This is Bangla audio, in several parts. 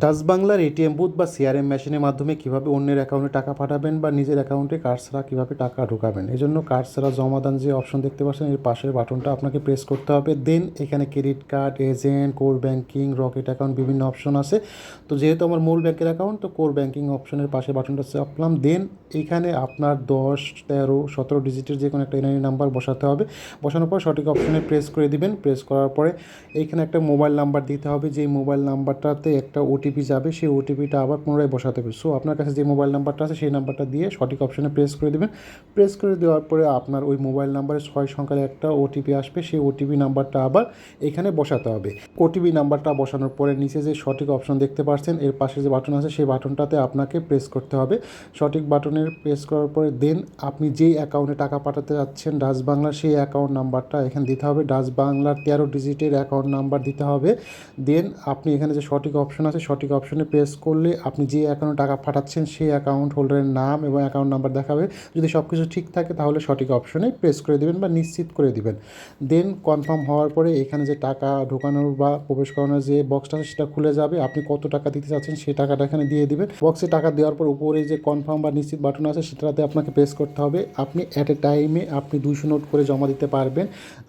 ডাচ বাংলার এটিএম বুথ বা সিআরএম মেশিনের মাধ্যমে কীভাবে অন্যের অ্যাকাউন্টে টাকা পাঠাবেন বা নিজের অ্যাকাউন্টে কার্ড ছাড়া কীভাবে টাকা ঢোকাবেন, এই জন্য কার্ড ছাড়া জমাদান যে অপশন দেখতে পাচ্ছেন এর পাশের বাটনটা আপনাকে প্রেস করতে হবে। দেন এখানে credit card, agent, core banking, rocket account বিভিন্ন অপশন আছে। তো যেহেতু আমার মূল ব্যাংকের অ্যাকাউন্ট, তো কোর ব্যাঙ্কিং অপশনের পাশে বাটনটা চাপলাম। দেন এখানে আপনার 10, 13, 17 ডিজিটের যে কোনো একটা এনআইডি নাম্বার বসাতে হবে। বসানোর পর সঠিক অপশনে প্রেস করে দিবেন। প্রেস করার পরে এইখানে একটা মোবাইল নাম্বার দিতে হবে, যেই মোবাইল নাম্বারটাতে একটা ওটিপি যাবে, সেই ওটিপিটা আবার পুনরায় বসাতে হবে। সো আপনার কাছে যে মোবাইল নাম্বারটা আছে সেই নাম্বারটা দিয়ে সঠিক অপশনে প্রেস করে দেবেন। প্রেস করে দেওয়ার পরে আপনার ওই মোবাইল নাম্বারে 6 সংখ্যার একটা ওটিপি আসবে, সেই ওটিপি নাম্বারটা আবার এখানে বসাতে হবে। ওটিপি নাম্বারটা বসানোর পরে নিচে যে সঠিক অপশন দেখতে পাচ্ছেন এর পাশে যে বাটন আছে সেই বাটনটাতে আপনাকে প্রেস করতে হবে। সঠিক বাটনের প্রেস করার পরে দেন আপনি যেই অ্যাকাউন্টে টাকা পাঠাতে যাচ্ছেন ডাচ বাংলার, সেই অ্যাকাউন্ট নাম্বারটা এখানে দিতে হবে। ডাচ বাংলার 13 ডিজিটের অ্যাকাউন্ট নাম্বার দিতে হবে। দেন আপনি এখানে যে সঠিক অপশন আছে সঠিক অপশনে প্রেস করলে আপনি যে অ্যাকাউন্টে টাকা পাঠাচ্ছেন সেই অ্যাকাউন্ট হোল্ডারের নাম এবং অ্যাকাউন্ট নাম্বার দেখাবে। যদি সব কিছু ঠিক থাকে তাহলে সঠিক অপশনে প্রেস করে দেবেন বা নিশ্চিত করে দিবেন। দেন কনফার্ম হওয়ার পরে এখানে যে টাকা ঢোকানোর বা প্রবেশ করানোর যে বক্সটা আছে সেটা খুলে যাবে। আপনি কত টাকা দিতে চাচ্ছেন সেই টাকাটা এখানে দিয়ে দিবেন। বক্সে টাকা দেওয়ার পর উপরে যে কনফার্ম বা নিশ্চিত বাটন আছে সেটাতে আপনাকে প্রেস করতে হবে। আপনি অ্যাট এ টাইমে আপনি 200 নোট করে জমা দিতে পারবেন।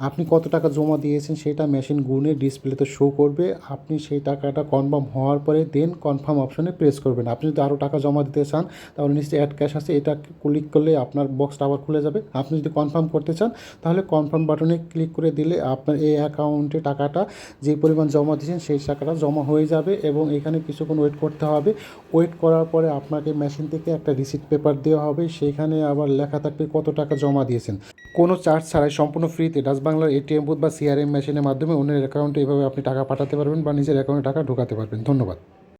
আপনি কত টাকা জমা দিয়েছেন সেটা মেশিন গুনে ডিসপ্লেতে শো করবে। আপনি সেই টাকাটা কনফার্ম হওয়ার পরে দেন কনফার্ম অপশনে প্রেস করবেন। আপনি যদি আরও টাকা জমা দিতে চান তাহলে নিশ্চয়ই অ্যাড ক্যাশ আছে, এটা ক্লিক করলে আপনার বক্সটা আবার খুলে যাবে। আপনি যদি কনফার্ম করতে চান তাহলে কনফার্ম বাটনে ক্লিক করে দিলে আপনার এই অ্যাকাউন্টে টাকাটা যে পরিমাণ জমা দিয়েছেন সেই টাকাটা জমা হয়ে যাবে এবং এখানে কিছুক্ষণ ওয়েট করতে হবে। ওয়েট করার পরে আপনাকে মেশিন থেকে একটা রিসিট পেপার দেওয়া হবে, সেইখানে আবার লেখা থাকবে কত টাকা জমা দিয়েছেন। কোনো চার্জ ছাড়াই সম্পূর্ণ ফ্রিতে ডাচ বাংলার এটিএম বুথ বা সিআরএম মেশিনের মাধ্যমে অন্যের অ্যাকাউন্টে এভাবে আপনি টাকা পাঠাতে পারবেন বা নিজের অ্যাকাউন্টে টাকা ঢোকাতে পারবেন। ধন্যবাদ।